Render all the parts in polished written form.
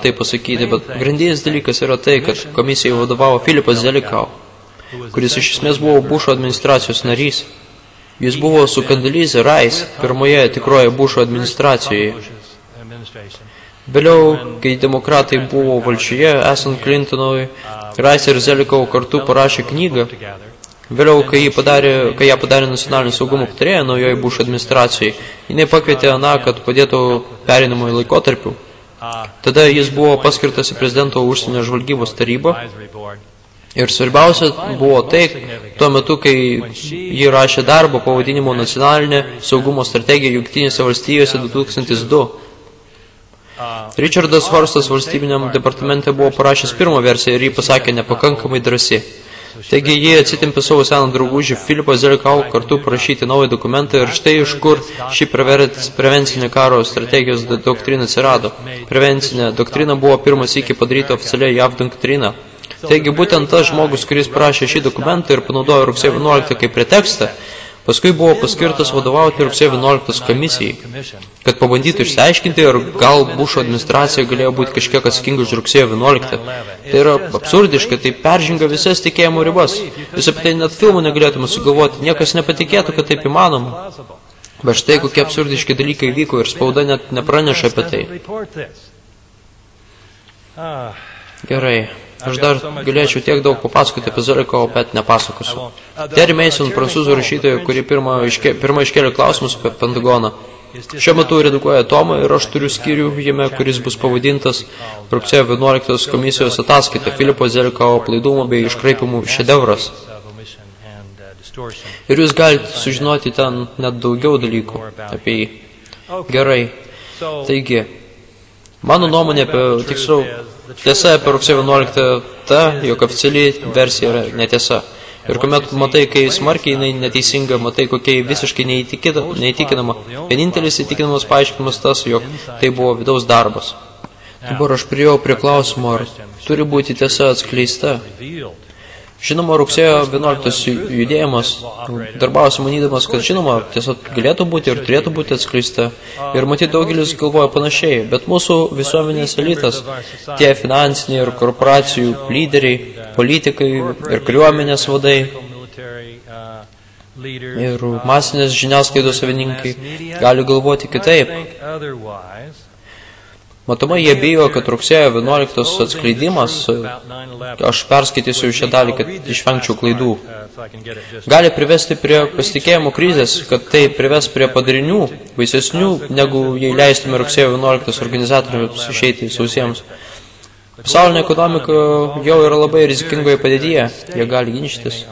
tai pasakyti, bet grandinis dalykas yra tai, kad komisijai vadovavo Filipas Zelikow, kuris iš esmės buvo Bušo administracijos narys. Jis buvo su Condoleezza Rice pirmoje tikroje Bušo administracijoje. Vėliau, kai demokratai buvo valdžioje, esant Clintonui, Rice ir Zelikow kartu parašė knygą. Vėliau, kai ją padarė nacionalinio saugumo patarėja naujoje Bušo administracijai, jinai pakvietė Aną, kad padėtų pereinamųjų laikotarpių. Tada jis buvo paskirtas į prezidento užsienio žvalgybos tarybą. Ir svarbiausia buvo tai, tuo metu, kai ji rašė darbą pavadinimu Nacionalinė saugumo strategija Jungtinėse valstijose 2002. Richardas Horstas valstybiniam departamente buvo parašęs pirmą versiją ir jį pasakė nepakankamai drąsi. Taigi jie atsitimpė savo seną draugužį Filipą Zelikow kartu parašyti naują dokumentą ir štai iš kur ši prevencinė karo strategijos doktrina atsirado. Prevencinė doktrina buvo pirmas iki padaryta oficialiai JAV doktrina. Taigi būtent tas žmogus, kuris parašė šį dokumentą ir panaudojo rugsėjo 11 kaip pretekstą, paskui buvo paskirtas vadovauti rugsėjo 11 komisijai, kad pabandytų išsiaiškinti, ar gal Bušo administracija galėjo būti kažkiek atsakinga už rugsėjo 11. Tai yra absurdiška, tai peržengia visas tikėjimo ribas. Vis apie tai net filmų negalėtume sugalvoti, niekas nepatikėtų, kad taip įmanoma. Bet štai kokie absurdiški dalykai vyko ir spauda net nepraneša apie tai. Gerai. Aš dar galėčiau tiek daug papasakoti apie Zelikow, bet nepasakosiu. Terry Mason, prancūzų rašytoja, kuri pirmą iškėlė klausimus apie Pentagoną. Šiuo metu redaguoja tomą ir aš turiu skyrių jame, kuris bus pavadintas rugsėjo 11 komisijos ataskaita Filipo Zelikow aplaidumo bei iškraipimų šedevras. Ir jūs galite sužinoti ten net daugiau dalykų apie jį. Gerai. Taigi, mano nuomonė apie, tiksliau, tiesa apie rugsėjo 11 ta, jog oficiali versija yra netiesa. Ir kuomet matai, kai smarkiai jinai neteisinga, matai, kokie visiškai neįtikinama. Vienintelis įtikinamas paaiškinimas tas, jog tai buvo vidaus darbas. Dabar aš priėjau prie klausimo, ar turi būti tiesa atskleista. Žinoma, rugsėjo 11 judėjimas darbavosi manydamas, kad žinoma, tiesa galėtų būti ir turėtų būti atskleista. Ir matyt, daugelis galvoja panašiai, bet mūsų visuomenės elitas, tie finansiniai ir korporacijų lyderiai, politikai ir kariuomenės vadai ir masinės žiniasklaidos savininkai gali galvoti kitaip. Matomai, jie bijo, kad rugsėjo 11 atskleidimas, aš perskaitysiu šią dalį, kad išvengčiau klaidų, gali privesti prie pasitikėjimo krizės, kad tai prives prie padarinių baisesnių, negu jei leistume rugsėjo 11 organizatoriams išeiti sausiems. Pasaulinė ekonomika jau yra labai rizikingoje padėtyje, jie gali ginčytis.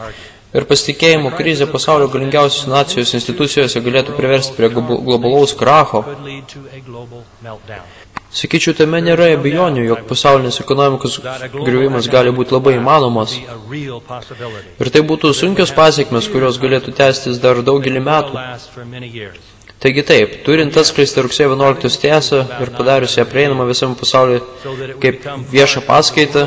Ir pasitikėjimo krizė pasaulio galingiausios nacijos institucijose galėtų priversti prie globalaus kracho. Sakyčiau, tame nėra abejonių, jog pasaulinės ekonomikos griuvimas gali būti labai įmanomas. Ir tai būtų sunkios pasiekmes, kurios galėtų tęstis dar daugelį metų. Taigi taip, turint atskleistą rugsėjo 11 tiesą ir padarius ją prieinamą visam pasauliu kaip viešą paskaitą,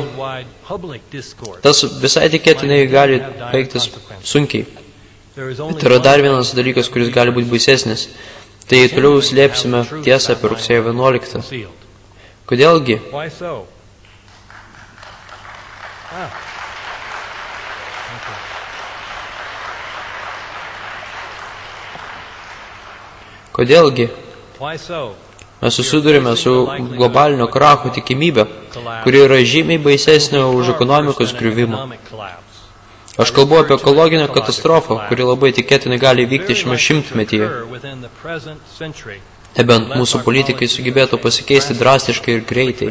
tas visai tikėtinai gali baigtis sunkiai. Bet yra dar vienas dalykas, kuris gali būti baisesnis. Tai toliau slėpsime tiesą apie rugsėjo 11. Kodėlgi? Kodėlgi? Mes susidurime su globalinio kracho tikimybė, kuri yra žymiai baisesnė už ekonomikos griuvimą. Aš kalbu apie ekologinę katastrofą, kuri labai tikėtinai gali vykti šiame šimtmetyje. Nebent mūsų politikai sugebėtų pasikeisti drastiškai ir greitai.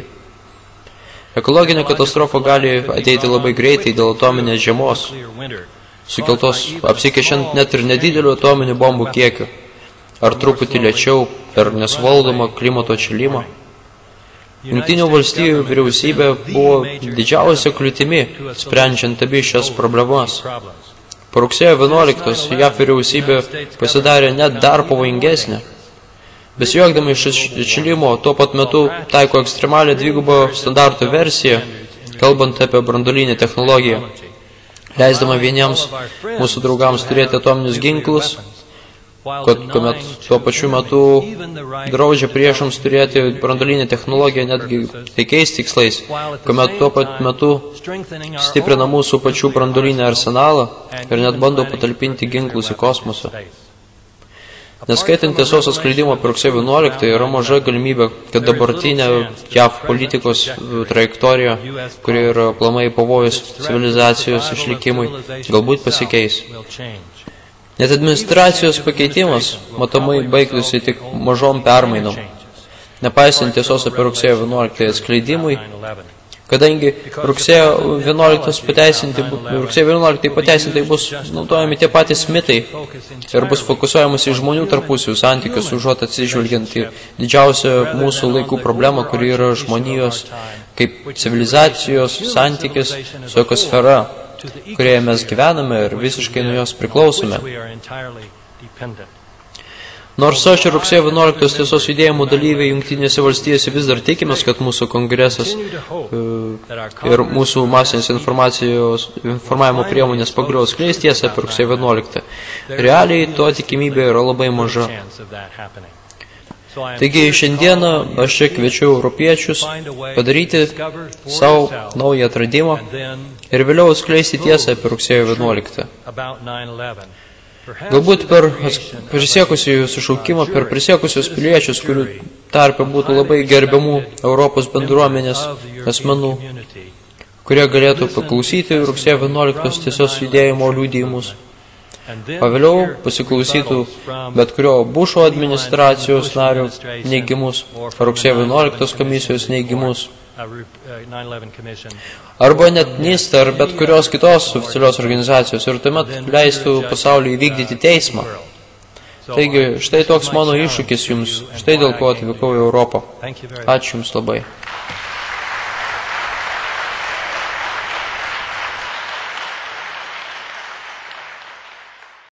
Ekologinė katastrofa gali ateiti labai greitai dėl atominės žiemos, sukeltos apsikeičiant net ir nedidelių atominių bombų kiekių, ar truputį lėčiau per nesuvaldomą klimato atšilimą. Jungtinių valstijų vyriausybė buvo didžiausia kliūtimi, sprendžiant abi šias problemas. Po rugsėjo 11 JAV vyriausybė pasidarė net dar pavojingesnė. Besijuokdama iš atšilimo, tuo pat metu taiko ekstremalią dvigubą standarto versiją, kalbant apie branduolinę technologiją, leisdama vieniems mūsų draugams turėti atominius ginklus, kuomet tuo pačiu metu draudžia priešams turėti branduolinę technologiją netgi taikiais tikslais, kuomet tuo pat metu stiprina mūsų pačių branduolinį arsenalą ir net bando patalpinti ginklus į kosmosą. Neskaitant tiesos atskleidimo per rugsėjo 11 yra maža galimybė, kad dabartinė JAV politikos trajektorija, kuri yra aplamai pavojus civilizacijos išlikimui, galbūt pasikeis. Net administracijos pakeitimas matomai baigtųsi tik mažom permainom. Nepaisant tiesos apie rugsėjo 11 atskleidimui, kadangi rugsėjo 11 pateisintai bus naudojami tie patys mitai ir bus fokusuojamas į žmonių tarpusių santykius, užuot atsižvelgiant į didžiausią mūsų laikų problemą, kuri yra žmonijos kaip civilizacijos santykis su ekosfera, kurioje mes gyvename ir visiškai nuo jos priklausome. Nors aš ir rugsėjo 11 tiesos judėjimo dalyviai Jungtinėse valstijose vis dar tikimės, kad mūsų kongresas ir mūsų masinės informavimo priemonės pagaliau atskleis tiesą apie rugsėjo 11. Realiai to tikimybė yra labai maža. Taigi šiandieną aš čia kviečiu europiečius padaryti savo naują atradimą ir vėliau atskleisti tiesą apie rugsėjo 11. Galbūt per prisiekusiųjų sušaukimą, per prisiekusius piliečius, kurių tarpe būtų labai gerbiamų Europos bendruomenės asmenų, kurie galėtų paklausyti rugsėjo 11 tiesos judėjimo liudijimus. Pavėliau pasiklausytų bet kurio Bušo administracijos nario neigimus, rugsėjo 11 komisijos neigimus, arba net NIST ar bet kurios kitos oficialios organizacijos ir tuomet leistų pasauliui įvykdyti teismą. Taigi, štai toks mano iššūkis jums, štai dėl ko atvykau į Europą. Ačiū jums labai.